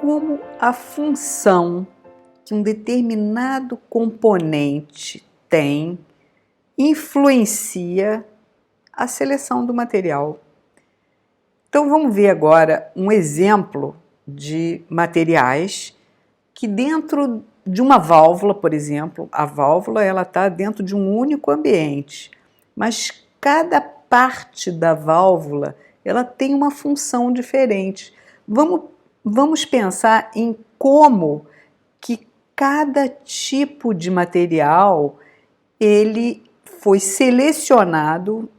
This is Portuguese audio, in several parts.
como a função que um determinado componente tem influencia a seleção do material. Então vamos ver agora um exemplo de materiais que dentro de uma válvula, por exemplo, a válvula está dentro de um único ambiente, mas cada parte da válvula ela tem uma função diferente. Vamos pensar em como que cada tipo de material ele foi selecionado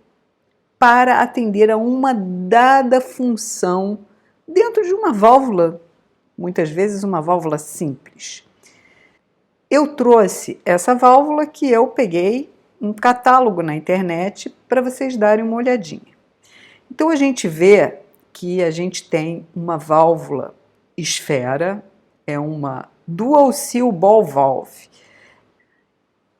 para atender a uma dada função dentro de uma válvula, muitas vezes uma válvula simples. Eu trouxe essa válvula que eu peguei um catálogo na internet para vocês darem uma olhadinha. Então a gente vê que a gente tem uma válvula esfera, é uma Dual Seal Ball Valve.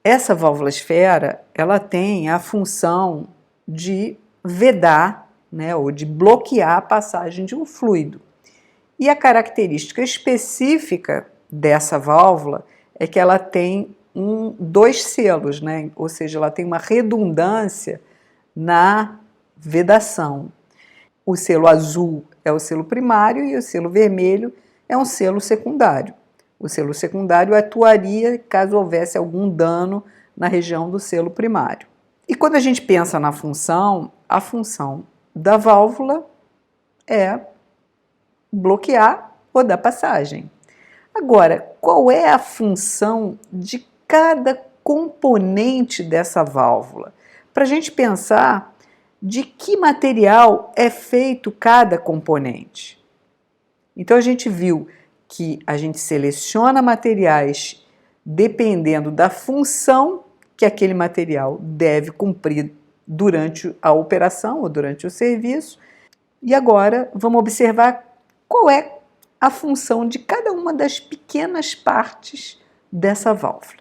Essa válvula esfera, ela tem a função de vedar, né, ou de bloquear a passagem de um fluido. E a característica específica dessa válvula é que ela tem dois selos, né, ou seja, ela tem uma redundância na vedação. O selo azul é o selo primário e o selo vermelho é um selo secundário. O selo secundário atuaria caso houvesse algum dano na região do selo primário. E quando a gente pensa na função, a função da válvula é bloquear ou dar passagem. Agora, qual é a função de cada componente dessa válvula? Para a gente pensar de que material é feito cada componente. Então a gente viu que a gente seleciona materiais dependendo da função que aquele material deve cumprir durante a operação ou durante o serviço. E agora vamos observar qual é a função de cada uma das pequenas partes dessa válvula.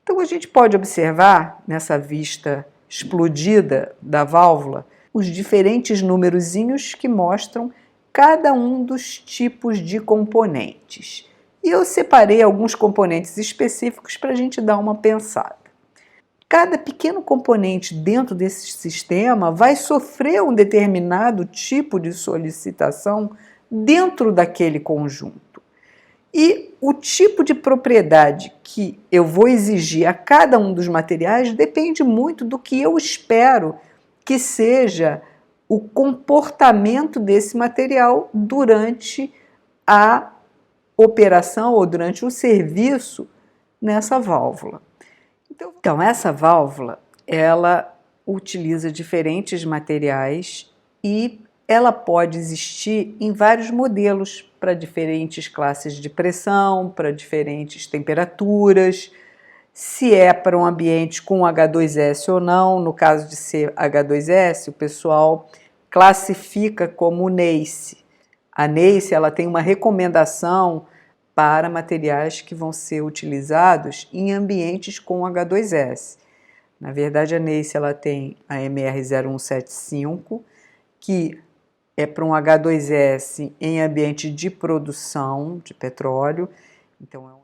Então a gente pode observar nessa vista explodida da válvula os diferentes numerozinhos que mostram cada um dos tipos de componentes. E eu separei alguns componentes específicos para a gente dar uma pensada. Cada pequeno componente dentro desse sistema vai sofrer um determinado tipo de solicitação dentro daquele conjunto. E o tipo de propriedade que eu vou exigir a cada um dos materiais depende muito do que eu espero que seja o comportamento desse material durante a operação ou durante o serviço nessa válvula. Então essa válvula, ela utiliza diferentes materiais e ela pode existir em vários modelos para diferentes classes de pressão, para diferentes temperaturas, se é para um ambiente com H2S ou não. No caso de ser H2S, o pessoal classifica como NACE. A NACE ela tem uma recomendação para materiais que vão ser utilizados em ambientes com H2S. Na verdade, a NACE ela tem a MR0175, que é para um H2S em ambiente de produção de petróleo.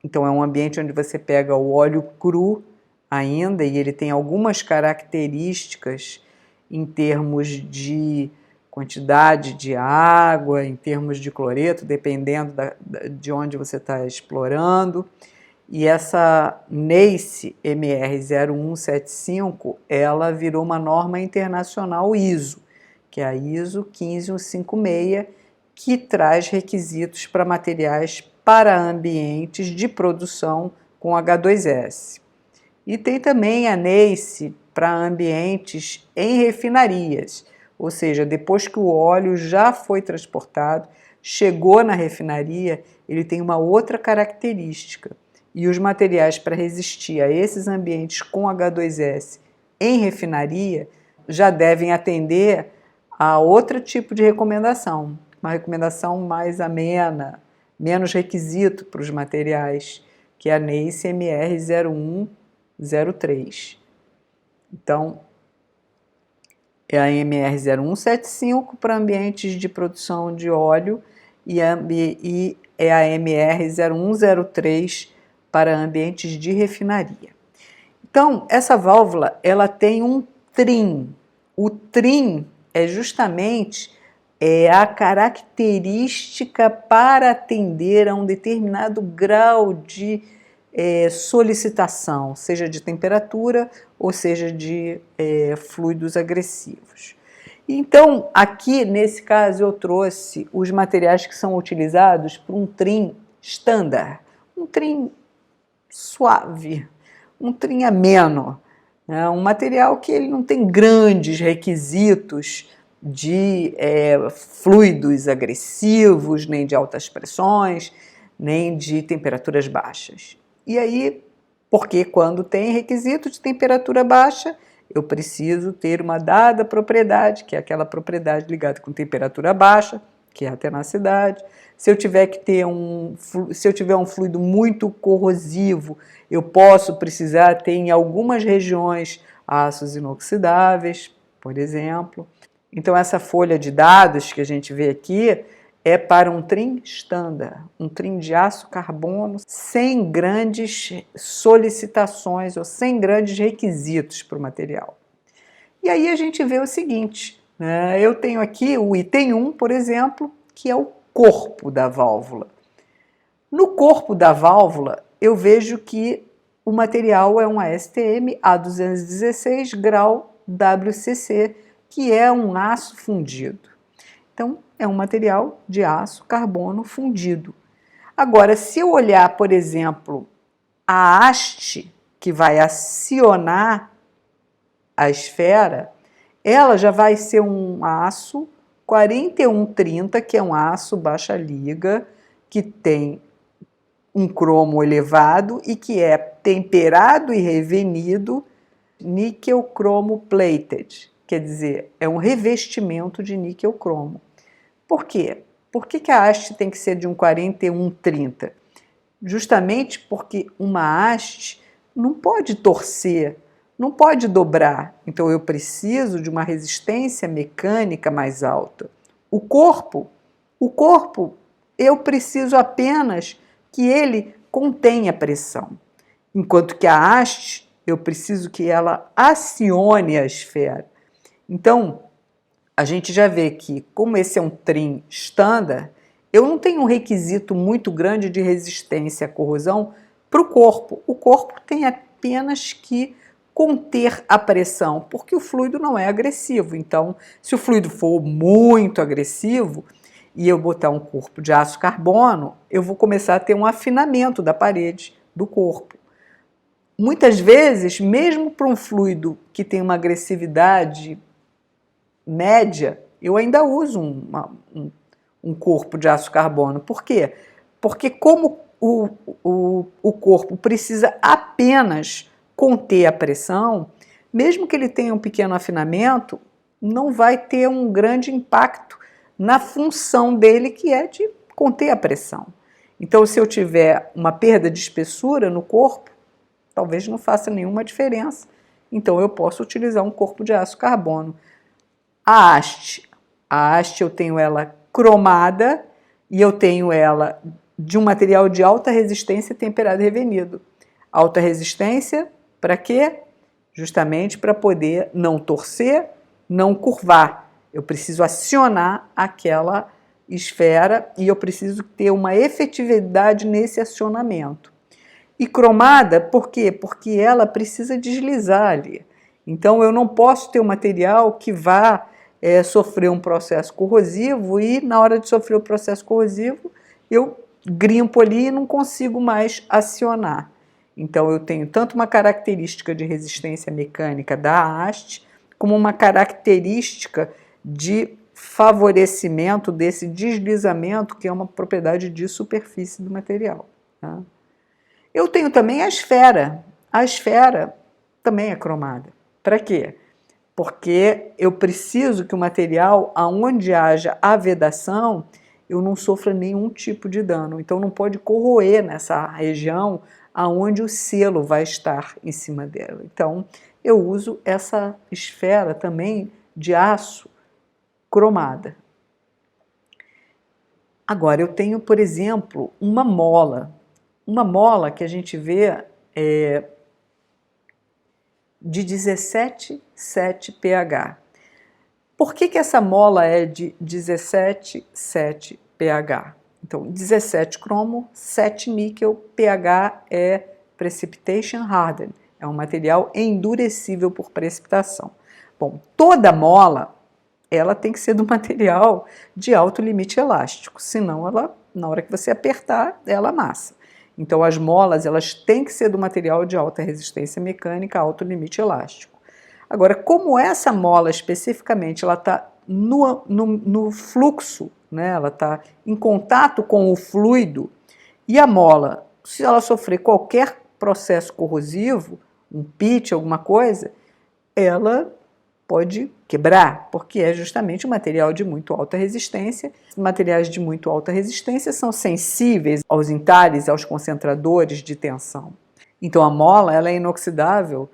Então é um ambiente onde você pega o óleo cru ainda e ele tem algumas características em termos de quantidade de água, em termos de cloreto, dependendo de onde você está explorando. E essa NACE MR0175, ela virou uma norma internacional ISO, que é a ISO 15156, que traz requisitos para materiais para ambientes de produção com H2S. E tem também a NACE para ambientes em refinarias, ou seja, depois que o óleo já foi transportado, chegou na refinaria, ele tem uma outra característica. E os materiais para resistir a esses ambientes com H2S em refinaria já devem atender a outro tipo de recomendação, uma recomendação mais amena, menos requisito para os materiais, que é a NACE MR0103. Então, é a MR0175 para ambientes de produção de óleo e EAMR 0103 para ambientes de refinaria. Então, essa válvula ela tem um trim. O trim é justamente a característica para atender a um determinado grau de solicitação, seja de temperatura ou seja de fluidos agressivos. Então, aqui nesse caso eu trouxe os materiais que são utilizados para um trim standard, um trim suave, um trim ameno, né? Um material que ele não tem grandes requisitos de fluidos agressivos, nem de altas pressões, nem de temperaturas baixas. E aí, porque quando tem requisito de temperatura baixa, eu preciso ter uma dada propriedade, que é aquela propriedade ligada com temperatura baixa, que é a tenacidade. Se eu tiver um fluido muito corrosivo, eu posso precisar ter em algumas regiões aços inoxidáveis, por exemplo. Então essa folha de dados que a gente vê aqui é para um trim standard, um trim de aço carbono sem grandes solicitações ou sem grandes requisitos para o material. E aí a gente vê o seguinte, né? Eu tenho aqui o item 1, por exemplo, que é o corpo da válvula. No corpo da válvula, eu vejo que o material é um ASTM A216 grau WCC, que é um aço fundido. Então, é um material de aço carbono fundido. Agora, se eu olhar, por exemplo, a haste que vai acionar a esfera, ela já vai ser um aço 4130, que é um aço baixa liga, que tem um cromo elevado e que é temperado e revenido níquel cromo plated, quer dizer, é um revestimento de níquel cromo. Por quê? Por que a haste tem que ser de um 4130? Justamente porque uma haste não pode torcer, não pode dobrar, então eu preciso de uma resistência mecânica mais alta. O corpo, eu preciso apenas que ele contenha pressão, enquanto que a haste, eu preciso que ela acione a esfera. Então, a gente já vê que, como esse é um trim standard, eu não tenho um requisito muito grande de resistência à corrosão para o corpo. O corpo tem apenas que conter a pressão, porque o fluido não é agressivo. Então, se o fluido for muito agressivo e eu botar um corpo de aço carbono, eu vou começar a ter um afinamento da parede do corpo. Muitas vezes, mesmo para um fluido que tem uma agressividade média, eu ainda uso um corpo de aço carbono. Por quê? Porque como o corpo precisa apenas conter a pressão, mesmo que ele tenha um pequeno afinamento, não vai ter um grande impacto na função dele, que é de conter a pressão. Então, se eu tiver uma perda de espessura no corpo, talvez não faça nenhuma diferença. Então, eu posso utilizar um corpo de aço carbono. A haste eu tenho ela cromada e eu tenho ela de um material de alta resistência temperado e revenido. Alta resistência para quê? Justamente para poder não torcer, não curvar. Eu preciso acionar aquela esfera e eu preciso ter uma efetividade nesse acionamento. E cromada, por quê? Porque ela precisa deslizar ali. Então eu não posso ter um material que vá sofrer um processo corrosivo e na hora de sofrer o processo corrosivo eu grimpo ali e não consigo mais acionar. Então eu tenho tanto uma característica de resistência mecânica da haste como uma característica de favorecimento desse deslizamento, que é uma propriedade de superfície do material. Tá? Eu tenho também a esfera. A esfera também é cromada. Para quê? Porque eu preciso que o material, aonde haja a vedação, eu não sofra nenhum tipo de dano. Então não pode corroer nessa região aonde o selo vai estar em cima dela. Então eu uso essa esfera também de aço cromada. Agora, eu tenho, por exemplo, uma mola. Uma mola que a gente vê de 17,7 pH. Por que essa mola é de 17,7 pH? Então, 17 cromo, 7 níquel, pH é precipitation hardened, é um material endurecível por precipitação. Bom, toda mola, ela tem que ser do material de alto limite elástico, senão ela, na hora que você apertar, ela amassa. Então, as molas, elas têm que ser do material de alta resistência mecânica, alto limite elástico. Agora, como essa mola especificamente, ela está no fluxo, né? Ela está em contato com o fluido, e a mola, se ela sofrer qualquer processo corrosivo, um pitch, alguma coisa, ela pode quebrar, porque é justamente um material de muito alta resistência. Materiais de muito alta resistência são sensíveis aos entalhes, aos concentradores de tensão. Então a mola, ela é inoxidável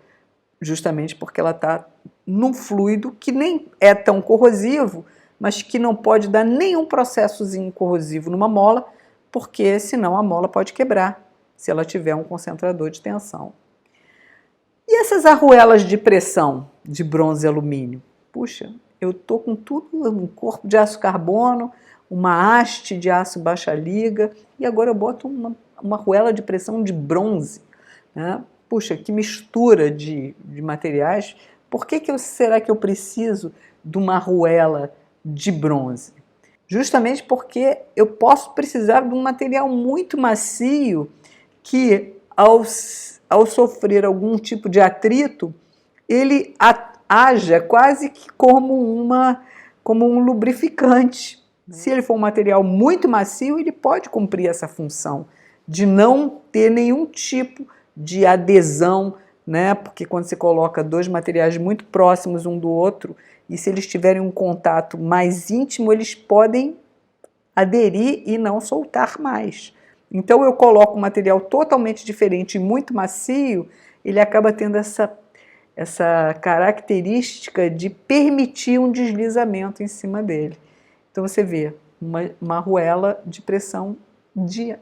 justamente porque ela está num fluido que nem é tão corrosivo, mas que não pode dar nenhum processozinho corrosivo numa mola, porque senão a mola pode quebrar, se ela tiver um concentrador de tensão. E essas arruelas de pressão de bronze e alumínio? Puxa, eu estou com tudo, um corpo de aço carbono, uma haste de aço baixa liga, e agora eu boto uma arruela de pressão de bronze, né? Puxa, que mistura de materiais. Por que será que eu preciso de uma arruela de bronze? Justamente porque eu posso precisar de um material muito macio que, ao sofrer algum tipo de atrito, ele haja quase que como um lubrificante. Se ele for um material muito macio, ele pode cumprir essa função de não ter nenhum tipo de adesão, né? Porque quando você coloca dois materiais muito próximos um do outro, e se eles tiverem um contato mais íntimo, eles podem aderir e não soltar mais. Então eu coloco um material totalmente diferente e muito macio, ele acaba tendo essa característica de permitir um deslizamento em cima dele. Então você vê uma arruela de pressão de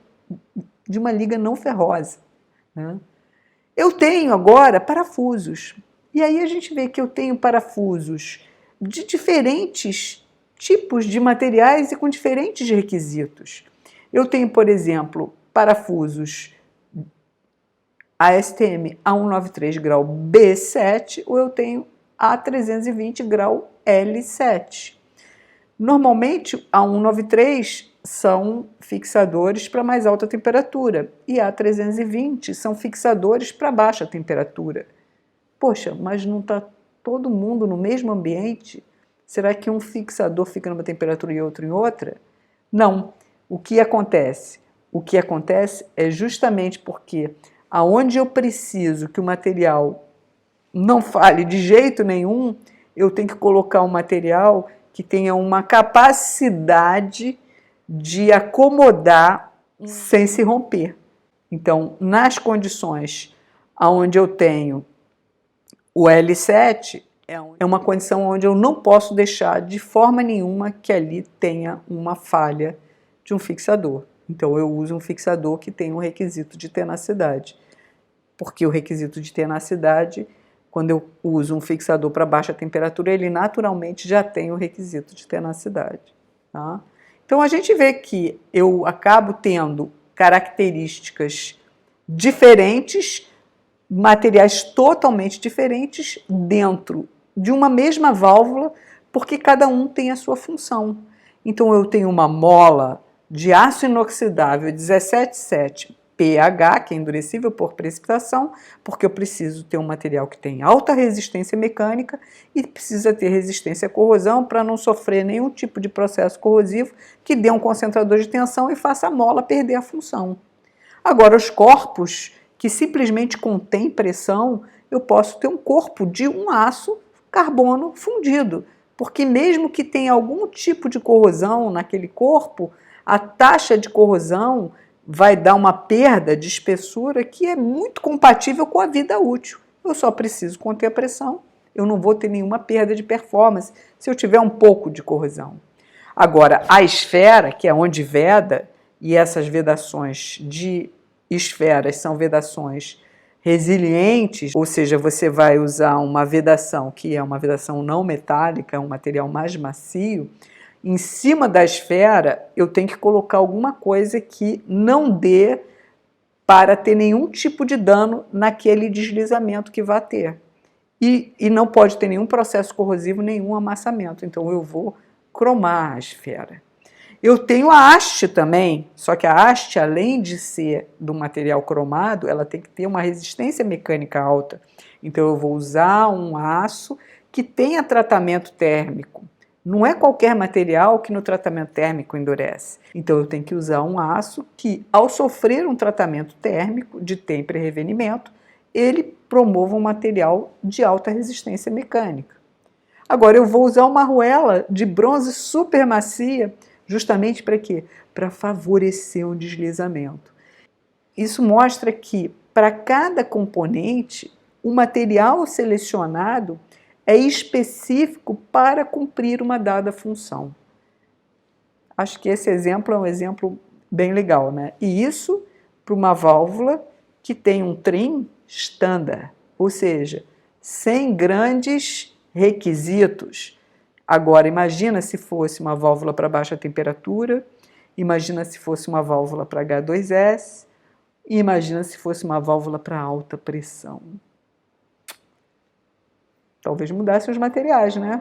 uma liga não ferrosa, né? Eu tenho agora parafusos, e aí a gente vê que eu tenho parafusos de diferentes tipos de materiais e com diferentes requisitos. Eu tenho, por exemplo, parafusos ASTM A193 grau B7, ou eu tenho A320 grau L7. Normalmente, A193 são fixadores para mais alta temperatura e A320 são fixadores para baixa temperatura. Poxa, mas não está todo mundo no mesmo ambiente? Será que um fixador fica numa temperatura e outro em outra? Não. O que acontece? O que acontece é justamente porque aonde eu preciso que o material não falhe de jeito nenhum, eu tenho que colocar um material que tenha uma capacidade de acomodar sem se romper. Então, nas condições onde eu tenho o L7, é uma condição onde eu não posso deixar de forma nenhuma que ali tenha uma falha de um fixador. Então, eu uso um fixador que tem um requisito de tenacidade. Porque o requisito de tenacidade, quando eu uso um fixador para baixa temperatura, ele naturalmente já tem o requisito de tenacidade, tá? Então, a gente vê que eu acabo tendo características diferentes, materiais totalmente diferentes dentro de uma mesma válvula, porque cada um tem a sua função. Então, eu tenho uma mola de aço inoxidável 17,7 pH, que é endurecível por precipitação, porque eu preciso ter um material que tem alta resistência mecânica e precisa ter resistência à corrosão para não sofrer nenhum tipo de processo corrosivo que dê um concentrador de tensão e faça a mola perder a função. Agora, os corpos que simplesmente contêm pressão, eu posso ter um corpo de um aço carbono fundido, porque mesmo que tenha algum tipo de corrosão naquele corpo, a taxa de corrosão vai dar uma perda de espessura que é muito compatível com a vida útil. Eu só preciso conter a pressão, eu não vou ter nenhuma perda de performance se eu tiver um pouco de corrosão. Agora, a esfera, que é onde veda, e essas vedações de esferas são vedações resilientes, ou seja, você vai usar uma vedação que é uma vedação não metálica, um material mais macio. Em cima da esfera, eu tenho que colocar alguma coisa que não dê para ter nenhum tipo de dano naquele deslizamento que vai ter. E não pode ter nenhum processo corrosivo, nenhum amassamento. Então eu vou cromar a esfera. Eu tenho a haste também, só que a haste, além de ser do material cromado, ela tem que ter uma resistência mecânica alta. Então eu vou usar um aço que tenha tratamento térmico. Não é qualquer material que no tratamento térmico endurece. Então eu tenho que usar um aço que, ao sofrer um tratamento térmico de tempo e revenimento, ele promova um material de alta resistência mecânica. Agora eu vou usar uma arruela de bronze super macia, justamente para quê? Para favorecer um deslizamento. Isso mostra que, para cada componente, o material selecionado é específico para cumprir uma dada função. Acho que esse exemplo é um exemplo bem legal, né? E isso para uma válvula que tem um trim standard, ou seja, sem grandes requisitos. Agora, imagina se fosse uma válvula para baixa temperatura, imagina se fosse uma válvula para H2S, e imagina se fosse uma válvula para alta pressão. Talvez mudasse os materiais, né?